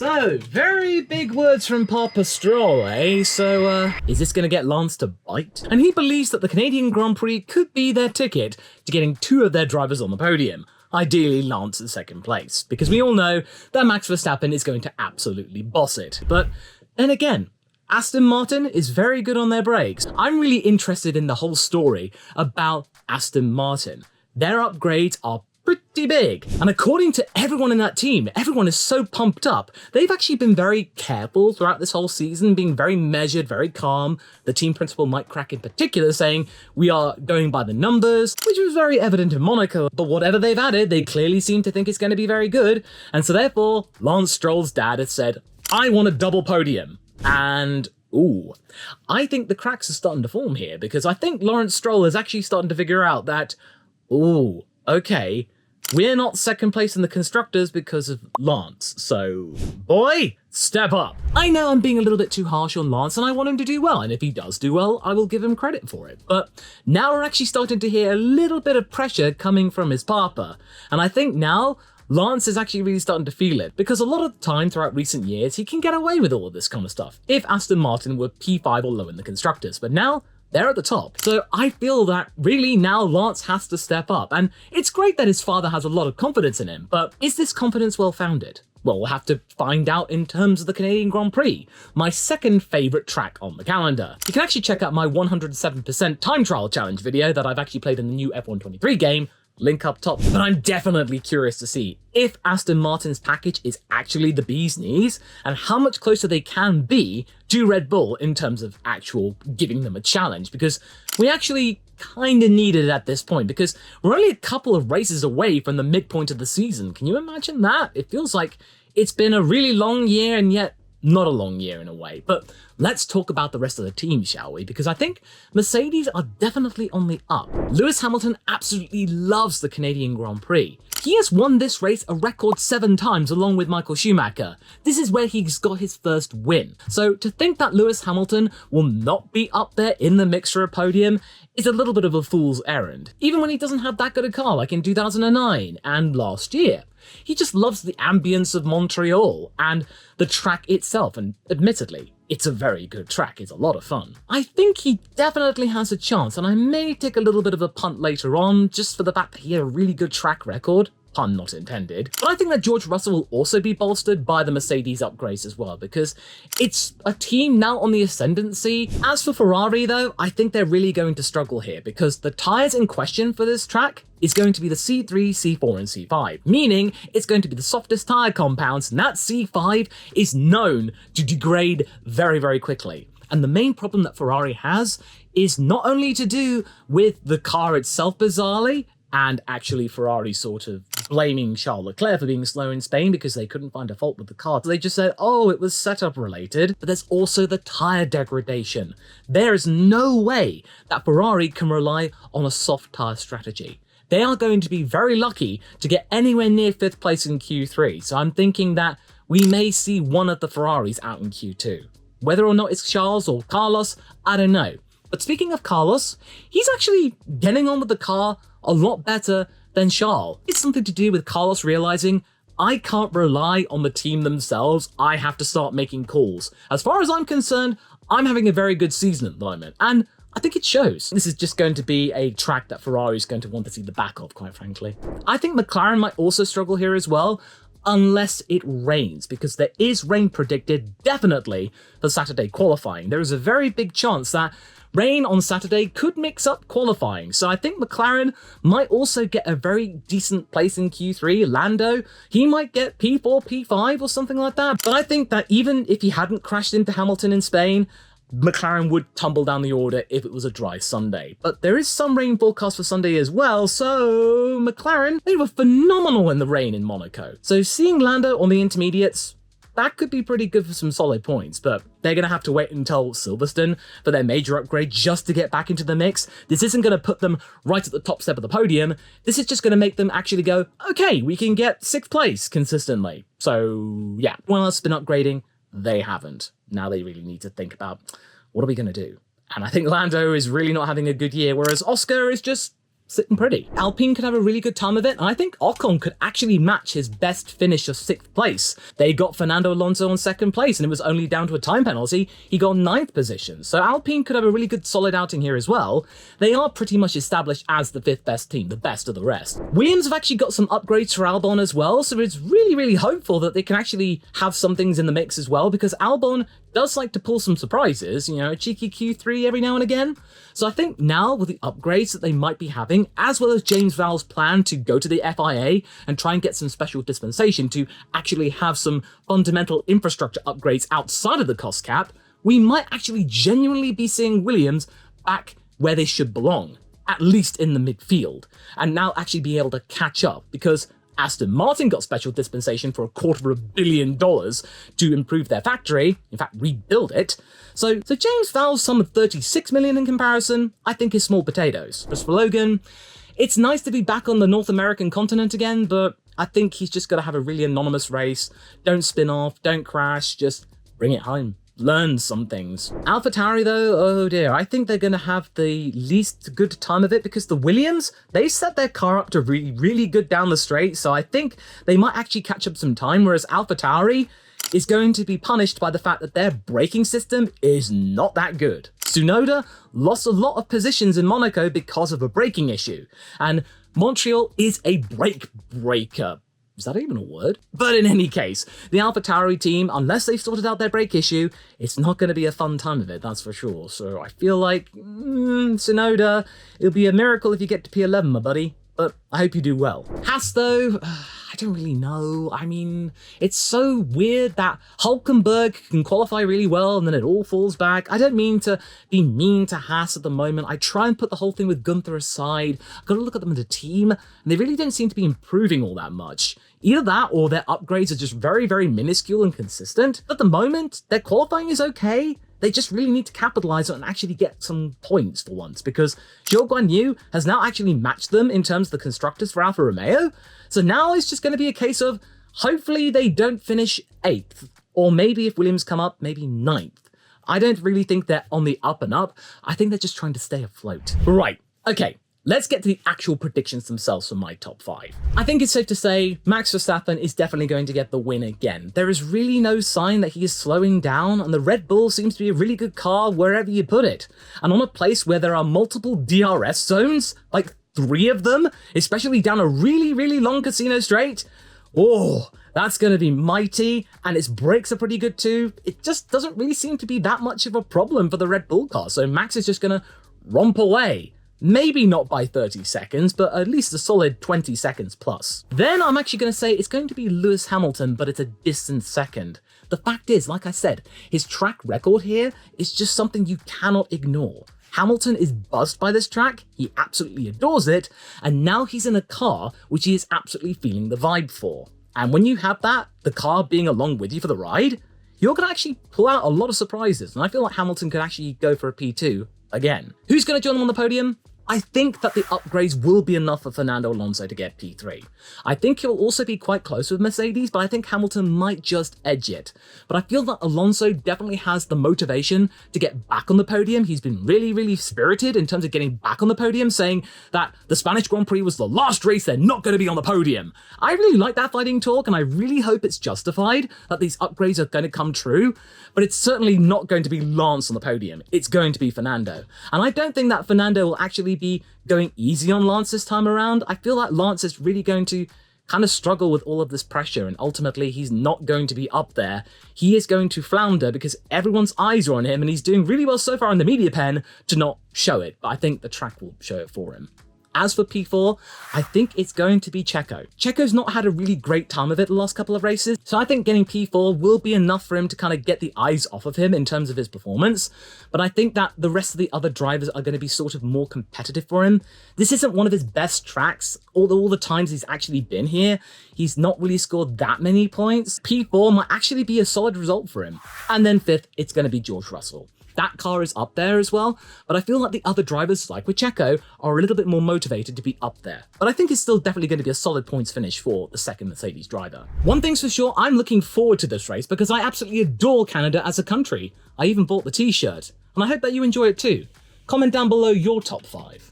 So, very big words from Papa Stroll, eh? So, is this going to get Lance to bite? And he believes that the Canadian Grand Prix could be their ticket to getting two of their drivers on the podium. Ideally, Lance in second place, because we all know that Max Verstappen is going to absolutely boss it. But then again, Aston Martin is very good on their brakes. I'm really interested in the whole story about Aston Martin. Their upgrades are pretty big. And according to everyone in that team, everyone is so pumped up. They've actually been very careful throughout this whole season, being very measured, very calm. The team principal, Mike Crack in particular, saying, we are going by the numbers, which was very evident in Monaco. But whatever they've added, they clearly seem to think it's going to be very good. And so therefore, Lance Stroll's dad has said, I want a double podium. And ooh, I think the cracks are starting to form here, because I think Lawrence Stroll is actually starting to figure out that, ooh, okay, we're not second place in the constructors because of Lance, so boy, step up. I know I'm being a little bit too harsh on Lance and I want him to do well, and if he does do well, I will give him credit for it. But now we're actually starting to hear a little bit of pressure coming from his papa, and I think now Lance is actually really starting to feel it, because a lot of the time throughout recent years, he can get away with all of this kind of stuff if Aston Martin were P5 or low in the constructors, but now they're at the top. So I feel that really now Lance has to step up, and it's great that his father has a lot of confidence in him, but is this confidence well founded? Well, we'll have to find out in terms of the Canadian Grand Prix, my second favourite track on the calendar. You can actually check out my 107% time trial challenge video that I've actually played in the new F123 game, link up top. But I'm definitely curious to see if Aston Martin's package is actually the bee's knees and how much closer they can be to Red Bull in terms of actual giving them a challenge, because we actually kind of need it at this point, because we're only a couple of races away from the midpoint of the season. Can you imagine that? It feels like it's been a really long year and yet not a long year in a way. But let's talk about the rest of the team, shall we? Because I think Mercedes are definitely on the up. Lewis Hamilton absolutely loves the Canadian Grand Prix. He has won this race a record 7 times along with Michael Schumacher. This is where he's got his first win. So to think that Lewis Hamilton will not be up there in the mix for a podium is a little bit of a fool's errand. Even when he doesn't have that good a car like in 2009 and last year. He just loves the ambience of Montreal and the track itself, and admittedly, it's a very good track, it's a lot of fun. I think he definitely has a chance, and I may take a little bit of a punt later on, just for the fact that he had a really good track record. Pun not intended. But I think that George Russell will also be bolstered by the Mercedes upgrades as well, because it's a team now on the ascendancy. As for Ferrari though, I think they're really going to struggle here, because the tyres in question for this track is going to be the C3, C4 and C5, meaning it's going to be the softest tyre compounds, and that C5 is known to degrade very, very quickly. And the main problem that Ferrari has is not only to do with the car itself bizarrely, and actually Ferrari sort of blaming Charles Leclerc for being slow in Spain because they couldn't find a fault with the car. So they just said, oh, it was setup related. But there's also the tyre degradation. There is no way that Ferrari can rely on a soft tyre strategy. They are going to be very lucky to get anywhere near 5th place in Q3. So I'm thinking that we may see one of the Ferraris out in Q2. Whether or not it's Charles or Carlos, I don't know. But speaking of Carlos, he's actually getting on with the car a lot better than Charles. It's something to do with Carlos realizing, I can't rely on the team themselves, I have to start making calls. As far as I'm concerned, I'm having a very good season at the moment, and I think it shows. This is just going to be a track that Ferrari is going to want to see the back of, quite frankly. I think McLaren might also struggle here as well, unless it rains, because there is rain predicted definitely for Saturday qualifying. There is a very big chance that rain on Saturday could mix up qualifying, so I think McLaren might also get a very decent place in Q3. Lando, he might get P4, P5 or something like that, but I think that even if he hadn't crashed into Hamilton in Spain, McLaren would tumble down the order if it was a dry Sunday. But there is some rain forecast for Sunday as well, so McLaren, they were phenomenal in the rain in Monaco. So seeing Lando on the intermediates, that could be pretty good for some solid points, but they're going to have to wait until Silverstone for their major upgrade just to get back into the mix. This isn't going to put them right at the top step of the podium. This is just going to make them actually go, okay, we can get 6th place consistently. So yeah, when else been upgrading? They haven't. Now they really need to think about, what are we going to do? And I think Lando is really not having a good year, whereas Oscar is just sitting pretty. Alpine could have a really good time of it, and I think Ocon could actually match his best finish of 6th place. They got Fernando Alonso on 2nd place, and it was only down to a time penalty. He got 9th position, so Alpine could have a really good solid outing here as well. They are pretty much established as the 5th best team, the best of the rest. Williams have actually got some upgrades for Albon as well, so it's really hopeful that they can actually have some things in the mix as well, because Albon does like to pull some surprises, you know, a cheeky Q3 every now and again. So I think now with the upgrades that they might be having, as well as James Vowles' plan to go to the FIA and try and get some special dispensation to actually have some fundamental infrastructure upgrades outside of the cost cap, we might actually genuinely be seeing Williams back where they should belong, at least in the midfield, and now actually be able to catch up, because Aston Martin got special dispensation for $250 million to improve their factory, in fact rebuild it. So James Vowles' sum of $36 million in comparison, I think is small potatoes. As for Logan, it's nice to be back on the North American continent again, but I think he's just got to have a really anonymous race. Don't spin off, don't crash, just bring it home. Learn some things. AlphaTauri though, oh dear, I think they're going to have the least good time of it, because the Williams, they set their car up to really good down the straight, so I think they might actually catch up some time, whereas AlphaTauri is going to be punished by the fact that their braking system is not that good. Tsunoda lost a lot of positions in Monaco because of a braking issue, and Montreal is a brake breaker. Is that even a word? But in any case, the AlphaTauri team, unless they've sorted out their brake issue, it's not going to be a fun time of it, that's for sure. So I feel like, Tsunoda, it'll be a miracle if you get to P11, my buddy. But I hope you do well. Haas, though, I don't really know. I mean, it's so weird that Hülkenberg can qualify really well and then it all falls back. I don't mean to be mean to Haas at the moment. I try and put the whole thing with Gunther aside. I've got to look at them as a team, and they really don't seem to be improving all that much. Either that or their upgrades are just very minuscule and consistent. At the moment, their qualifying is okay. They just really need to capitalize on and actually get some points for once, because Zhou Guanyu has now actually matched them in terms of the constructors for Alfa Romeo. So now it's just going to be a case of hopefully they don't finish 8th, or maybe if Williams come up, maybe 9th. I don't really think they're on the up and up. I think they're just trying to stay afloat. Right, okay. Let's get to the actual predictions themselves for my top 5. I think it's safe to say Max Verstappen is definitely going to get the win again. There is really no sign that he is slowing down, and the Red Bull seems to be a really good car wherever you put it. And on a place where there are multiple DRS zones, like 3 of them, especially down a really long casino straight, oh, that's going to be mighty, and its brakes are pretty good too. It just doesn't really seem to be that much of a problem for the Red Bull car, so Max is just going to romp away. Maybe not by 30 seconds, but at least a solid 20 seconds plus. Then I'm actually going to say it's going to be Lewis Hamilton, but it's a distant second. The fact is, like I said, his track record here is just something you cannot ignore. Hamilton is buzzed by this track, he absolutely adores it, and now he's in a car which he is absolutely feeling the vibe for. And when you have that, the car being along with you for the ride, you're going to actually pull out a lot of surprises, and I feel like Hamilton could actually go for a P2 again. Who's going to join them on the podium? I think that the upgrades will be enough for Fernando Alonso to get P3. I think he'll also be quite close with Mercedes, but I think Hamilton might just edge it. But I feel that Alonso definitely has the motivation to get back on the podium. He's been really spirited in terms of getting back on the podium, saying that the Spanish Grand Prix was the last race they're not going to be on the podium. I really like that fighting talk, and I really hope it's justified, that these upgrades are going to come true, but it's certainly not going to be Lance on the podium. It's going to be Fernando. And I don't think that Fernando will actually be going easy on Lance this time around. I feel like Lance is really going to kind of struggle with all of this pressure, and ultimately he's not going to be up there. He is going to flounder because everyone's eyes are on him, and he's doing really well so far in the media pen to not show it, but I think the track will show it for him. As for P4, I think it's going to be Checo. Checo's not had a really great time of it the last couple of races, so I think getting P4 will be enough for him to kind of get the eyes off of him in terms of his performance, but I think that the rest of the other drivers are going to be sort of more competitive for him. This isn't one of his best tracks. All the times he's actually been here, he's not really scored that many points. P4 might actually be a solid result for him. And then 5th, it's going to be George Russell. That car is up there as well, but I feel like the other drivers, like with Checo, are a little bit more motivated to be up there. But I think it's still definitely going to be a solid points finish for the second Mercedes driver. One thing's for sure, I'm looking forward to this race because I absolutely adore Canada as a country. I even bought the t-shirt, and I hope that you enjoy it too. Comment down below your top 5.